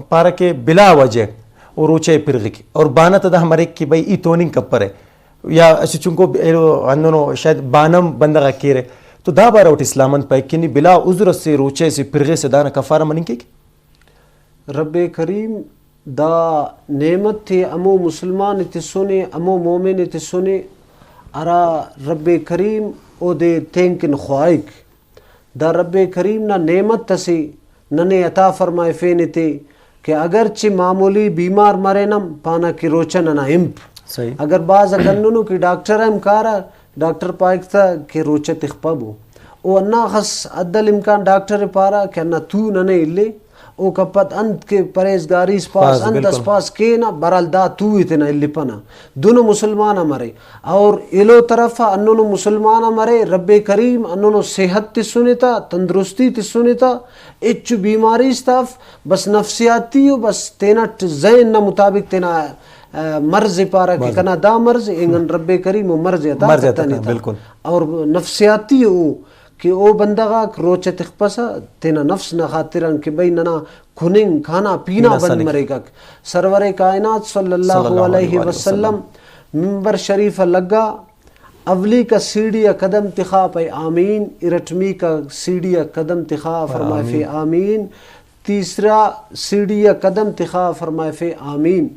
پارا کے بلا وجہ اور روچے پرغک اور بانا تدا ہمارے کہ بھائی ای توننگ کپر ہے یا اسی چونکو انو شاید بانم بندہ کیرے تو دا بارا وٹ اسلامن پای کنی بلا عذر سے روچے سے پرغے سے دانا کفارہ منیں کے رب کریم دا نعمت تھی امو مسلمان تی سنے امو مومن تی سنے ارا رب کریم او دے تینکن خوائک دا رب کریم نا نعمت تسی ننے عطا فرمائے فینے تے کہ اگرچہ معمولی بیمار مرے نم پانا کی روچن نا امپ اگر بعض اگننو کی ڈاکٹر امکارا ڈاکٹر پائک تھا کہ روچت اخپابو او انا خس عدل امکان ڈاکٹر پارا کہ انا تو ننے اللے او کپت انت کے پریزگاری سپاس انت سپاس کے نا برال دا تو اتنا اللي پنا دونوں مسلمان مرے اور الو طرف انونو مسلمان مرے رب کریم انونو صحت تی سنتا تندرستی تی سنتا اچ بیماری استاف بس نفسیاتی ہو بس تینا ذہن نا مطابق تینا مرض پارا کہ کنا دا مرض انگن رب کریم و مرض عطا کرتا نہیں تھا اور نفسیاتی ہو کہ او بندگا روچ تخپسا تینا نفس نہ خاطرن کہ بھئی ننا کھننگ کھانا پینا بند مرے گا سرور کائنات صلی اللہ علیہ وسلم منبر شریف لگا اولی کا سیڑھی قدم تخا پہ آمین ارٹمی کا سیڑھی قدم تخا فرمائے فی آمین تیسرا سیڑھی قدم تخا فرمائے فی آمین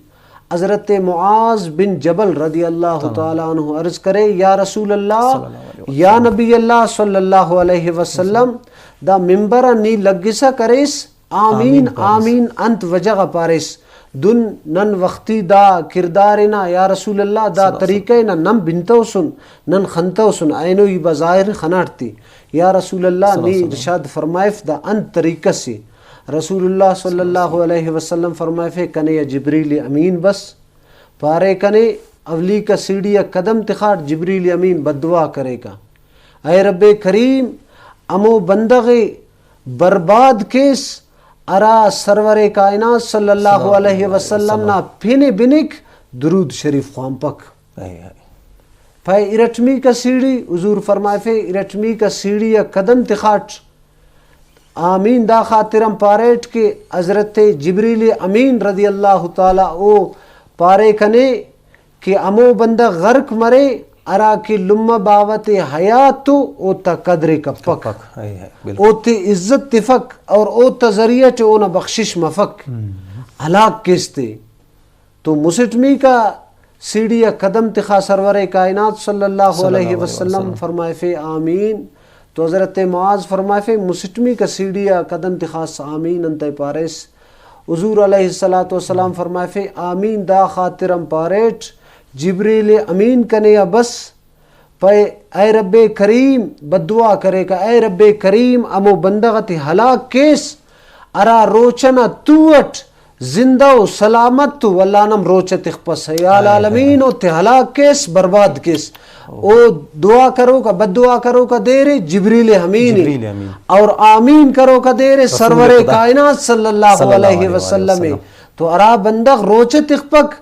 حضرت معاذ بن جبل رضی اللہ تعالیٰ عنہ عرض کرے یا رسول اللہ یا نبی اللہ صلی اللہ علیہ وسلم دا ممبر نی لگسا کریس آمین آمین انت وجہ پارس دن نن وقتی دا کردارنا یا رسول اللہ دا طریقے نا نم بنتو سن نن خنتو سن اینوی بظاہر خناٹتی یا رسول اللہ نی ارشاد فرمائف دا انت طریقہ سے رسول اللہ صلی اللہ علیہ وسلم فرمائے فے کنے یا جبریل امین بس پارے کنے اولی کا سیڑھی قدم تخاٹ جبریل امین بدعا کرے گا اے رب کریم امو بندغ برباد کیس ارا سرور کائنات صلی اللہ علیہ وسلم نا پینے بنک درود شریف خوام پک پھے ارٹمی کا سیڑھی حضور فرمائے فے ارٹمی کا سیڑھی قدم تخاٹ آمین دا خاطرم پاریٹ کے حضرت جبریل امین رضی اللہ تعالی او پارے کنے کہ امو بندہ غرق مرے ارا کی لمہ باوت حیات تو او تا قدر کپک او تی عزت تفک اور او تا ذریعہ چو اونا بخشش مفک ہلاک کستے تو مسٹمی کا سیڑھی قدم تخا سرور کائنات صلی اللہ علیہ وسلم فرمائے فے آمین تو حضرت معاذ فرمائے فے مسٹمی کا سیڑھی قدم تخاص آمین انت پارس حضور علیہ السلام فرمائے فے آمین دا خاطرم پاریٹ جبریل امین کنے بس پے اے رب کریم بدعا کرے گا اے رب کریم امو بندغت ہلاک کیس ارا روچنا توٹ زندہ و سلامت تو واللہ نم روچت اخپس ہے یا العالمین او تے ہلاک کیس برباد کیس او دعا کرو کا بد دعا کرو کا دیر جبریل امین اور آمین کرو کا دیر سرور کائنات صلی اللہ علیہ وسلم تو ارا بندغ روچت اخپک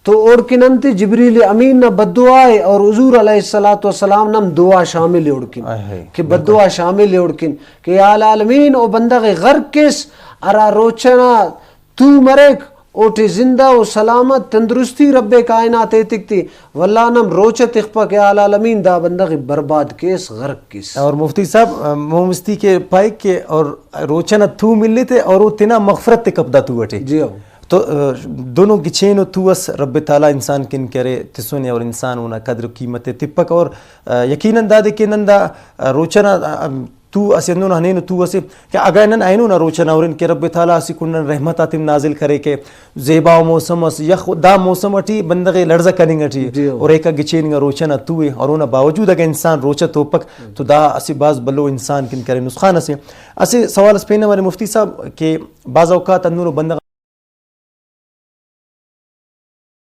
تو اوڑکننتی جبریل امین نا بد دعائے اور حضور علیہ السلام نم دعا شامل اوڑکن کہ بد دعا شامل اوڑکن کہ یا العالمین او بندغ غرق کیس ارا روچنا تو مرک اوٹی زندہ و سلامت تندرستی رب کائنات تکتی واللہ نم روچت اخپا کے العالمین دا بندغ برباد کیس غرق کیس اور مفتی صاحب مومستی کے پائک کے اور روچنا تو ملے تھے اور وہ تینا مغفرت تے کبدا تو وٹے جی ہو تو دونوں گچین و تو اس رب تعالیٰ انسان کن کرے تسونے اور انسان ہونا قدر و قیمت تپک اور یقیناً دا دے کہ نندا روچنا تو اسے انہوں ہنین تو اسے کہ اگر انہوں اینو نہ روچنا اور ان کے رب تعالیٰ اسی کنن رحمت آتیم نازل کرے کہ زیبا و موسم اس یخ دا موسم اٹھی بندغ لرزہ کرنگ اٹھی اور ایکا گچین گا روچنا توئے اور انہوں باوجود اگر انسان روچا توپک تو دا اسی باز بلو انسان کن کرے نسخان اسے سوال اس پہنے ہمارے مفتی صاحب کہ بعض اوقات انہوں بندغ